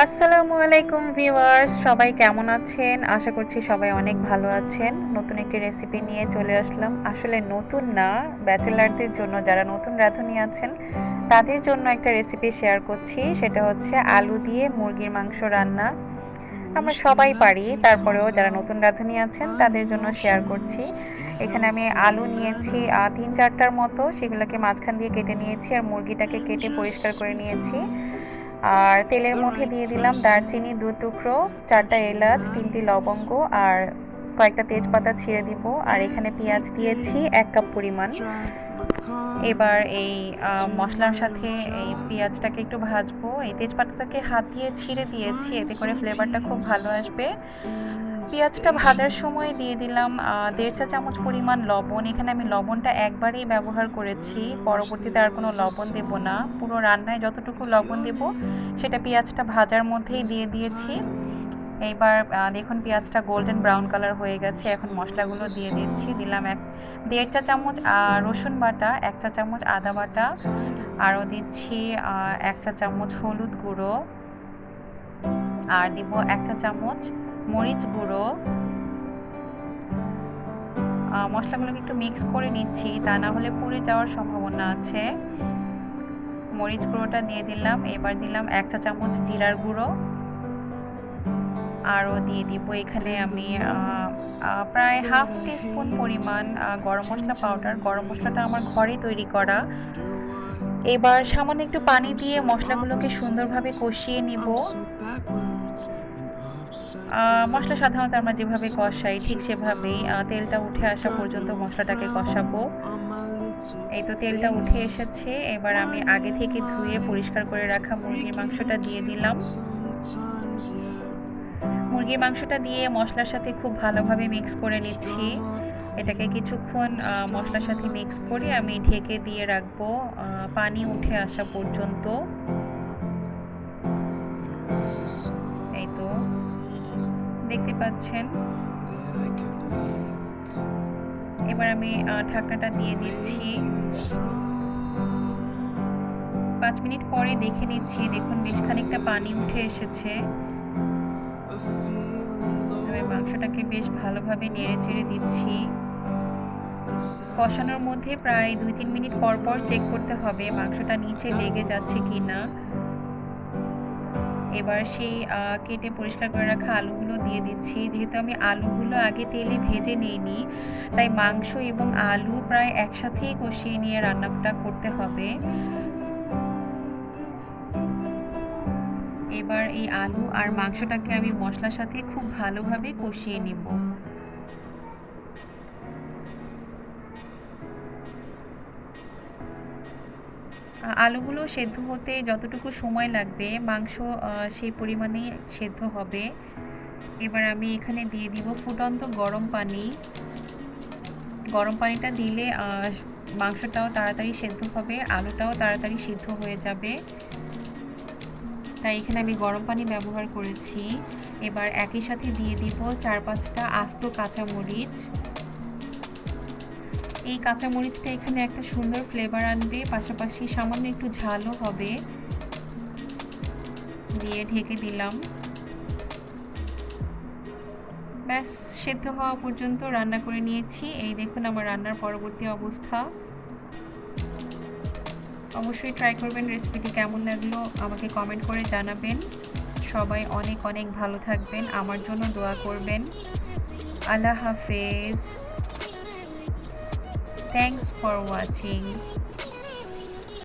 আসসালামু আলাইকুম ভিউয়ার্স, সবাই কেমন আছেন? আশা করছি সবাই অনেক ভালো আছেন। নতুন একটি রেসিপি নিয়ে চলে আসলাম। আসলে নতুন না, ব্যাচেলারদের জন্য, যারা নতুন রাঁধুনি আছেন তাদের জন্য একটা রেসিপি শেয়ার করছি। সেটা হচ্ছে আলু দিয়ে মুরগির মাংস রান্না। আমরা সবাই পারি, তারপরেও যারা নতুন রাঁধুনি আছেন তাদের জন্য শেয়ার করছি। এখানে আমি আলু নিয়েছি ৩-৪টার মতো, সেগুলোকে মাঝখান দিয়ে কেটে নিয়েছি আর মুরগিটাকে কেটে পরিষ্কার করে নিয়েছি। আর তেলের মধ্যে দিয়ে দিলাম দারচিনি ২ টুকরো, ৪টা এলাচ, ৩টি লবঙ্গ আর কয়েকটা তেজপাতা ছিঁড়ে দিব। আর এখানে পেঁয়াজ দিয়েছি ১ কাপ পরিমাণ। এবার এই মশলার সাথে এই পেঁয়াজটাকে একটু ভাজবো। এই তেজপাতাটাকে হাত দিয়ে ছিঁড়ে দিয়েছি, এতে করে ফ্লেভারটা খুব ভালো আসবে। পেঁয়াজটা ভাজার সময় দিয়ে দিলাম ১.৫ চা চামচ পরিমাণ লবণ। এখানে আমি লবণটা একবারেই ব্যবহার করেছি, পরবর্তীতে আর কোনো লবণ দেব না। পুরো রান্নায় যতটুকু লবণ দেব সেটা পেঁয়াজটা ভাজার মধ্যেই দিয়ে দিয়েছি। এইবার দেখুন পেঁয়াজটা গোল্ডেন ব্রাউন কালার হয়ে গেছে। এখন মশলাগুলো দিয়ে দিচ্ছি। দিলাম ১.৫ চা চামচ রসুন বাটা, ১ চা চামচ আদা বাটা, আরও দিচ্ছি ১ চা চামচ হলুদ গুঁড়ো, আর দিব ১ চা চামচ মরিচ গুঁড়ো। মশলাগুলোকে একটু মিক্স করে নিচ্ছি, তা না হলে পুড়ে যাওয়ার সম্ভাবনা আছে। মরিচ গুঁড়োটা দিয়ে দিলাম। এবার দিলাম ১ চা চামচ জিরার গুঁড়ো, আরও দিয়ে দিব এখানে আমি প্রায় হাফ টিস্পুন পরিমাণ গরম মশলা পাউডার। গরম মশলাটা আমার ঘরেই তৈরি করা। এবার সামান্য একটু পানি দিয়ে মশলাগুলোকে সুন্দরভাবে কষিয়ে নিব। মশলা সাধারণত আমরা যেভাবে কষাই ঠিক সেভাবেই তেলটা উঠে আসা পর্যন্ত মশলাটাকে কষাবো। এই তো তেলটা উঠে এসেছে। এবার আমি আগে থেকে ধুয়ে পরিষ্কার করে রাখা মুরগির মাংসটা দিয়ে দিলাম। মুরগির মাংসটা দিয়ে মশলার সাথে খুব ভালোভাবে মিক্স করে নিচ্ছি। এটাকে কিছুক্ষণ মশলার সাথে মিক্স করে আমি ঢেকে দিয়ে রাখবো পানি উঠে আসা পর্যন্ত। এই তো দেখতে পাচ্ছেন। এবার আমি ঢাকনাটা দিয়ে দিচ্ছি। ৫ মিনিট পরে দেখে নিচ্ছি। দেখুন বেশ খানিকটা পানি উঠে এসেছে। আমি মাংসটাকে বেশ ভালোভাবে নেড়ে চেড়ে দিচ্ছি। কষানোর মধ্যে প্রায় ২-৩ মিনিট পর পর চেক করতে হবে মাংসটা নিচে লেগে যাচ্ছে কিনা। এবার সেই কেটে পরিষ্কার করে রাখা আলুগুলো দিয়ে দিচ্ছি। যেহেতু আমি আলুগুলো আগে তেলে ভেজে নিইনি, তাই মাংস এবং আলু প্রায় একসাথেই কষিয়ে নিয়ে রান্নাটা করতে হবে। এবার এই আলু আর মাংসটাকে আমি মশলার সাথে খুব ভালোভাবে কষিয়ে নিব। আলুগুলো সেদ্ধ হতে যতটুকু সময় লাগবে মাংস সেই পরিমাণেই সেদ্ধ হবে। এবার আমি এখানে দিয়ে দিব ফুটন্ত গরম পানি। গরম পানিটা দিলে মাংসটাও তাড়াতাড়ি সেদ্ধ হবে, আলুটাও তাড়াতাড়ি সিদ্ধ হয়ে যাবে। তাই এখানে আমি গরম পানি ব্যবহার করেছি। এবার একই সাথে দিয়ে দিব ৪-৫টা আস্ত কাঁচামরিচ। এই কাঁচামরিচটা এখানে একটা সুন্দর ফ্লেভার আনবে, পাশাপাশি সামান্য একটু ঝালও হবে। দিয়ে ঢেকে দিলাম। ব্যাস সেদ্ধ হওয়া পর্যন্ত রান্না করে নিয়েছি। এই দেখুন আমার রান্নার পরবর্তী অবস্থা। অবশ্যই ট্রাই করবেন। রেসিপিটি কেমন লাগলো আমাকে কমেন্ট করে জানাবেন। সবাই অনেক অনেক ভালো থাকবেন, আমার জন্য দোয়া করবেন। আল্লাহ হাফেজ। Thanks for watching.